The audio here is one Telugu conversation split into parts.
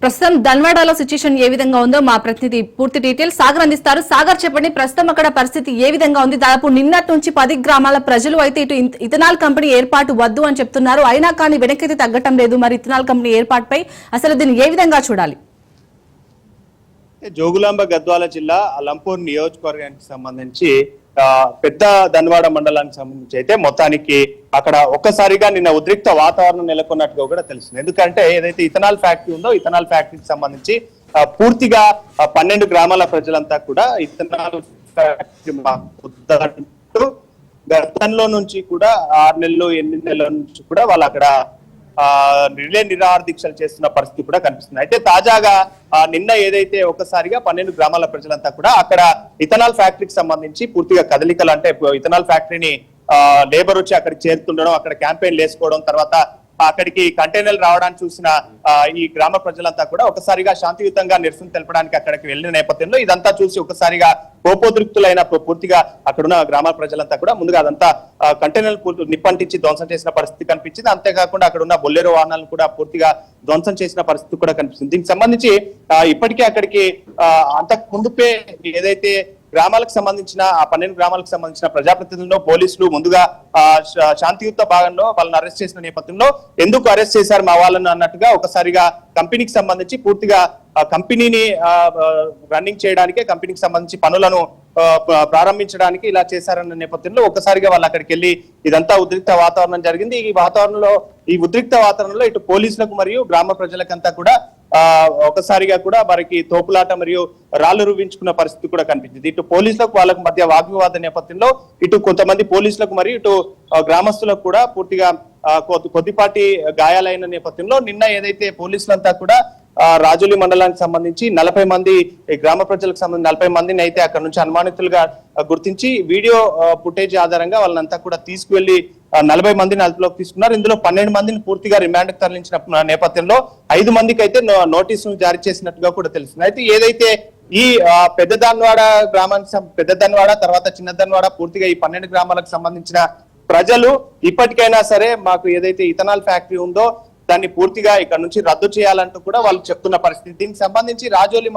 ప్రస్తుతం ధన్వాడలో సిచ్యుయేషన్ ఏ విధంగా ఉందో మా ప్రతినిధి పూర్తి డీటెయిల్స్ సాగర్ అందిస్తారు. సాగర్ చెప్పండి, ప్రస్తుతం అక్కడ పరిస్థితి ఏ విధంగా ఉంది? దాదాపు నిన్నటి నుంచి 10 గ్రామాల ప్రజలు అయితే ఇటు ఇథనాల్ కంపెనీ ఏర్పాటు వద్దు అని చెప్తున్నారు. అయినా కానీ వెనక్కి తగ్గటం లేదు. మరి ఇథనాల్ కంపెనీ ఏర్పాటుపై అసలు దీన్ని ఏ విధంగా చూడాలి? జోగులాంబ గద్వాల జిల్లా అలంపూర్ నియోజకవర్గానికి సంబంధించి పెద్ద ధన్వాడ మండలానికి సంబంధించి అయితే మొత్తానికి అక్కడ ఒక్కసారిగా నిన్న ఉద్రిక్త వాతావరణం నెలకొన్నట్టుగా కూడా తెలుస్తుంది. ఎందుకంటే ఏదైతే ఇథనాల్ ఫ్యాక్టరీ ఉందో ఇథనాల్ ఫ్యాక్టరీకి సంబంధించి పూర్తిగా 12 గ్రామాల ప్రజలంతా కూడా ఇథనాల్ ఫ్యాక్టరీ గతంలో నుంచి కూడా 6 నెలలు 8 నెలల నుంచి కూడా వాళ్ళు అక్కడ రిలే నిరాహార దీక్షలు చేస్తున్న పరిస్థితి కూడా కనిపిస్తుంది. అయితే తాజాగా నిన్న ఏదైతే ఒకసారిగా 12 గ్రామాల ప్రజలంతా కూడా అక్కడ ఇథనాల్ ఫ్యాక్టరీకి సంబంధించి పూర్తిగా కదలికలు, అంటే ఇథనాల్ ఫ్యాక్టరీని లేబర్ వచ్చి అక్కడికి చేరుతుండడం, అక్కడ క్యాంపెయిన్లు వేసుకోవడం, తర్వాత అక్కడికి కంటైనర్లు రావడానికి చూసిన ఈ గ్రామ ప్రజలంతా కూడా ఒకసారిగా శాంతియుతంగా నిరసన తెలపడానికి అక్కడికి వెళ్లిన నేపథ్యంలో ఇదంతా చూసి ఒకసారిగా కోపోద్రిక్తులైన పూర్తిగా అక్కడున్న గ్రామ ప్రజలంతా కూడా ముందుగా అదంతా కంటైనర్ నిప్పంటించి ధ్వంసం చేసిన పరిస్థితి కనిపించింది. అంతేకాకుండా అక్కడ ఉన్న బొల్లెరో వాహనాలను కూడా పూర్తిగా ధ్వంసం చేసిన పరిస్థితి కూడా కనిపిస్తుంది. దీనికి సంబంధించి ఇప్పటికే అక్కడికి అంతకు ముందుపే ఏదైతే గ్రామాలకు సంబంధించిన 12 గ్రామాలకు సంబంధించిన ప్రజాప్రతినిధులను పోలీసులు ముందుగా శాంతియుత భాగంలో వాళ్ళని అరెస్ట్ చేసిన నేపథ్యంలో ఎందుకు అరెస్ట్ చేశారు మా వాళ్ళని అన్నట్టుగా ఒకసారిగా కంపెనీకి సంబంధించి పూర్తిగా కంపెనీని రన్నింగ్ చేయడానికే, కంపెనీకి సంబంధించి పనులను ప్రారంభించడానికి ఇలా చేశారన్న నేపథ్యంలో ఒకసారిగా వాళ్ళు అక్కడికి వెళ్ళి ఇదంతా ఉద్రిక్త వాతావరణం జరిగింది. ఈ ఉద్రిక్త వాతావరణంలో ఇటు పోలీసులకు మరియు గ్రామ ప్రజలకంతా కూడా ఒకసారిగా కూడా వారికి తోపులాట మరియు రాళ్లు రువించుకున్న పరిస్థితి కూడా కనిపించింది. ఇటు పోలీసులకు వాళ్ళకు మధ్య వాగ్వివాద నేపథ్యంలో ఇటు కొంతమంది పోలీసులకు మరియు ఇటు గ్రామస్తులకు కూడా పూర్తిగా కొద్దిపాటి గాయాలైన నేపథ్యంలో నిన్న ఏదైతే పోలీసులంతా కూడా రాజోలి మండలానికి సంబంధించి 40 మంది గ్రామ ప్రజలకు సంబంధించి 40 మందిని అయితే అక్కడ నుంచి అనుమానితులుగా గుర్తించి వీడియో ఫుటేజ్ ఆధారంగా వాళ్ళంతా కూడా తీసుకువెళ్లి 40 మందిని అదుపులోకి తీసుకున్నారు. ఇందులో 12 మందిని పూర్తిగా రిమాండ్ కు తరలించిన నేపథ్యంలో 5 మందికి అయితే నోటీసులు జారీ చేసినట్టుగా కూడా తెలుస్తుంది. అయితే ఏదైతే ఈ పెద్ద ధన్వాడ తర్వాత చిన్న ధన్వాడ పూర్తిగా ఈ 12 గ్రామాలకు సంబంధించిన ప్రజలు ఇప్పటికైనా సరే మాకు ఏదైతే ఇథనాల్ ఫ్యాక్టరీ ఉందో దాన్ని పూర్తిగా ఇక్కడ నుంచి రద్దు చేయాలంటూ కూడా వాళ్ళు చెప్తున్న పరిస్థితి. దీనికి సంబంధించి రాజోలి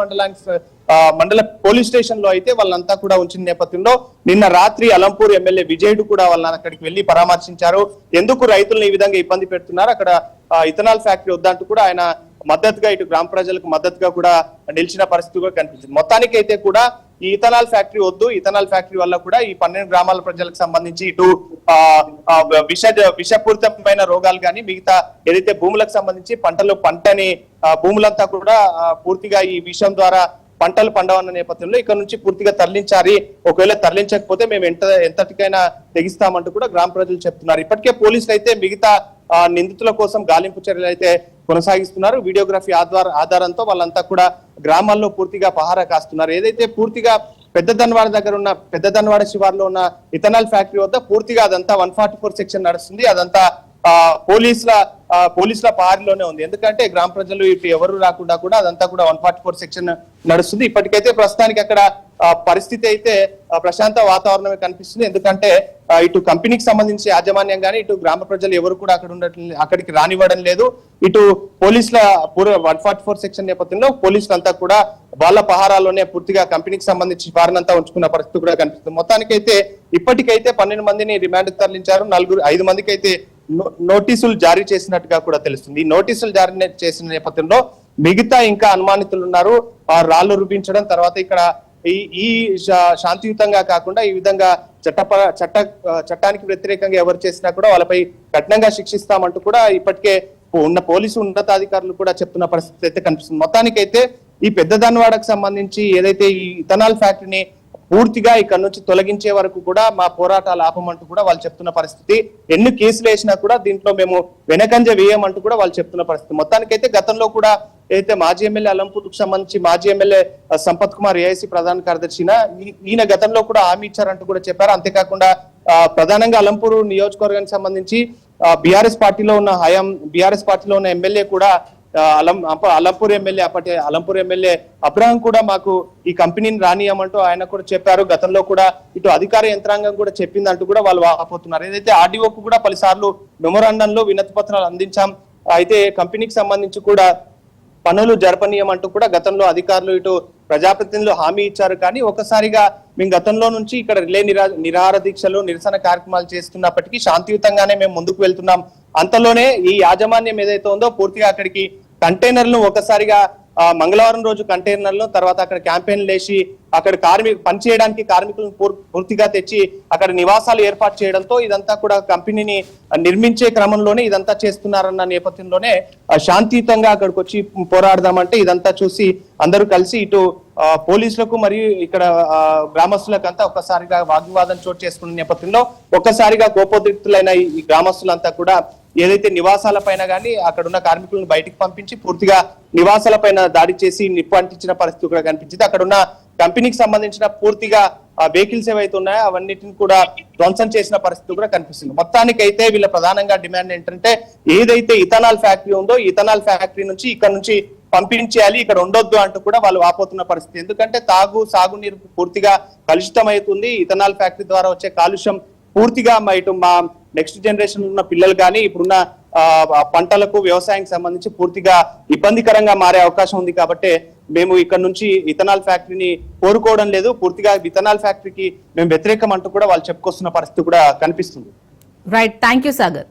మండల పోలీస్ స్టేషన్ లో అయితే వాళ్ళంతా కూడా ఉంచిన నేపథ్యంలో నిన్న రాత్రి అలంపూర్ ఎమ్మెల్యే విజయుడు కూడా వాళ్ళని అక్కడికి వెళ్లి పరామర్శించారు. ఎందుకు రైతులను ఈ విధంగా ఇబ్బంది పెడుతున్నారు, అక్కడ ఇథనాల్ ఫ్యాక్టరీ వద్దంటూ కూడా ఆయన మద్దతుగా ఇటు గ్రామ ప్రజలకు మద్దతుగా కూడా నిలిచిన పరిస్థితి కూడా కనిపించింది. మొత్తానికి అయితే కూడా ఈ ఇథనాల్ ఫ్యాక్టరీ వద్దు, ఇథనాల్ ఫ్యాక్టరీ వల్ల కూడా ఈ 12 గ్రామాల ప్రజలకు సంబంధించి ఇటు విషపూరితమైన రోగాలు కానీ మిగతా ఏదైతే భూములకు సంబంధించి పంటని భూములంతా కూడా పూర్తిగా ఈ విషయం ద్వారా పంటలు పండవన్న నేపథ్యంలో ఇక్కడ నుంచి పూర్తిగా తరలించాలి, ఒకవేళ తరలించకపోతే మేము ఎంతటికైనా తెగిస్తామంటూ కూడా గ్రామ ప్రజలు చెప్తున్నారు. ఇప్పటికే పోలీసులు అయితే మిగతా నిందితుల కోసం గాలింపు చర్యలు అయితే కొనసాగిస్తున్నారు. వీడియోగ్రఫీ ఆధారంతో వాళ్ళంతా కూడా గ్రామాల్లో పూర్తిగా పహారా కాస్తున్నారు. ఏదైతే పూర్తిగా పెద్ద ధన్వాడ దగ్గర ఉన్న పెద్ద ధన్వాడ శివార్లో ఉన్న ఇథనాల్ ఫ్యాక్టరీ వద్ద పూర్తిగా అదంతా 144 సెక్షన్ నడుస్తుంది. అదంతా పోలీసుల పారిలోనే ఉంది. ఎందుకంటే గ్రామ ప్రజలు ఇటు ఎవరు రాకుండా కూడా అదంతా కూడా 144 సెక్షన్ నడుస్తుంది. ఇప్పటికైతే ప్రస్తుతానికి అక్కడ పరిస్థితి అయితే ప్రశాంత వాతావరణమే కనిపిస్తుంది. ఎందుకంటే ఇటు కంపెనీకి సంబంధించి యాజమాన్యం కానీ ఇటు గ్రామ ప్రజలు ఎవరు కూడా అక్కడికి రానివ్వడం లేదు. ఇటు పోలీసుల 144 సెక్షన్ నేపథ్యంలో పోలీసులంతా కూడా వాళ్ళ పహారాలోనే పూర్తిగా కంపెనీకి సంబంధించి వారినంతా ఉంచుకున్న పరిస్థితి కూడా కనిపిస్తుంది. మొత్తానికైతే ఇప్పటికైతే 12 మందిని రిమాండ్ తరలించారు. 5 మందికి అయితే నోటీసులు జారీ చేసినట్టుగా కూడా తెలుస్తుంది. ఈ నోటీసులు జారీ చేసిన నేపథ్యంలో మిగతా ఇంకా అనుమానితులు ఉన్నారు. రాళ్లు రూపించడం, తర్వాత ఇక్కడ ఈ శాంతియుతంగా కాకుండా ఈ విధంగా చట్టానికి వ్యతిరేకంగా ఎవరు చేసినా కూడా వాళ్ళపై కఠినంగా శిక్షిస్తామంటూ కూడా ఇప్పటికే ఉన్న పోలీసు ఉన్నతాధికారులు కూడా చెప్తున్న పరిస్థితి అయితే కనిపిస్తుంది. మొత్తానికైతే ఈ పెద్ద ధన్వాడకు సంబంధించి ఏదైతే ఈ ఇథనాల్ ఫ్యాక్టరీని పూర్తిగా ఇక్కడ నుంచి తొలగించే వరకు కూడా మా పోరాటాలు ఆపమంటూ కూడా వాళ్ళు చెప్తున్న పరిస్థితి. ఎన్ని కేసులు వేసినా కూడా దీంట్లో మేము వెనకంజ వేయమంటూ కూడా వాళ్ళు చెప్తున్న పరిస్థితి. మొత్తానికైతే గతంలో కూడా అయితే మాజీ ఎమ్మెల్యే అలంపూర్కు సంబంధించి మాజీ ఎమ్మెల్యే సంపత్ కుమార్ ఏఐసి ప్రధాన కార్యదర్శిన ఈయన గతంలో కూడా హామీ ఇచ్చారంటూ కూడా చెప్పారు. అంతేకాకుండా ప్రధానంగా అలంపూర్ నియోజకవర్గానికి సంబంధించి బీఆర్ఎస్ పార్టీలో ఉన్న ఎమ్మెల్యే కూడా అలంపూర్ ఎమ్మెల్యే అబ్రహం కూడా మాకు ఈ కంపెనీని రానియమంటూ ఆయన కూడా చెప్పారు. గతంలో కూడా ఇటు అధికార యంత్రాంగం కూడా చెప్పిందంటూ కూడా వాళ్ళు వాపోతున్నారు. ఏదైతే ఆర్డీఓకు కూడా పలుసార్లు మెమోరాండంలో వినతి పత్రాలు అందించాం. అయితే కంపెనీకి సంబంధించి కూడా పనులు జరపనీయమంటూ కూడా గతంలో అధికారులు ఇటు ప్రజాప్రతినిధులు హామీ ఇచ్చారు. కానీ ఒకసారిగా మేము గతంలో నుంచి ఇక్కడ రిలే నిరాహార దీక్షలు నిరసన కార్యక్రమాలు చేస్తున్నప్పటికీ శాంతియుతంగానే మేము ముందుకు వెళ్తున్నాం. అంతలోనే ఈ యాజమాన్యం ఏదైతే ఉందో పూర్తిగా అక్కడికి కంటైనర్లను ఒకసారిగా మంగళవారం రోజు కంటైనర్లు, తర్వాత అక్కడ క్యాంపెయిన్లు వేసి అక్కడ పనిచేయడానికి కార్మికులను పూర్తిగా తెచ్చి అక్కడ నివాసాలు ఏర్పాటు చేయడంతో ఇదంతా కూడా కంపెనీని నిర్మించే క్రమంలోనే ఇదంతా చేస్తున్నారన్న నేపథ్యంలోనే శాంతియుతంగా అక్కడికి వచ్చి పోరాడదామంటే ఇదంతా చూసి అందరూ కలిసి ఇటు పోలీసులకు మరియు ఇక్కడ గ్రామస్తులకంతా ఒక్కసారిగా వాగ్వివాదం చోటు చేసుకున్న నేపథ్యంలో ఒక్కసారిగా కోపోద్రిక్తులైన ఈ గ్రామస్తులంతా కూడా ఏదైతే నివాసాల పైన కానీ అక్కడ ఉన్న కార్మికులను బయటికి పంపించి పూర్తిగా నివాసాల పైన దాడి చేసి నిప్పు అంటించిన పరిస్థితి కూడా కనిపించింది. అక్కడ ఉన్న కంపెనీకి సంబంధించిన పూర్తిగా వెహికల్స్ ఏవైతే ఉన్నాయో అవన్నిటిని కూడా ధ్వంసం చేసిన పరిస్థితి కూడా కనిపిస్తుంది. మొత్తానికైతే వీళ్ళ ప్రధానంగా డిమాండ్ ఏంటంటే ఏదైతే ఇథనాల్ ఫ్యాక్టరీ ఉందో ఇథనాల్ ఫ్యాక్టరీ నుంచి ఇక్కడ నుంచి పంపించేయాలి, ఇక్కడ ఉండొద్దు అంటూ కూడా వాళ్ళు వాపోతున్న పరిస్థితి. ఎందుకంటే సాగునీరు పూర్తిగా కలుషితమవుతుంది. ఇథనాల్ ఫ్యాక్టరీ ద్వారా వచ్చే కాలుష్యం పూర్తిగా ఇటు మా నెక్స్ట్ జనరేషన్ ఉన్న పిల్లలు కానీ ఇప్పుడున్న పంటలకు వ్యవసాయానికి సంబంధించి పూర్తిగా ఇబ్బందికరంగా మారే అవకాశం ఉంది. కాబట్టి మేము ఇక్కడ నుంచి ఇథనాల్ ఫ్యాక్టరీని కోరుకోవడం లేదు, పూర్తిగా ఇథనాల్ ఫ్యాక్టరీకి మేము వ్యతిరేకం అంటూ కూడా వాళ్ళు చెప్పుకొస్తున్న పరిస్థితి కూడా కనిపిస్తుంది. Right, thank you Sagar.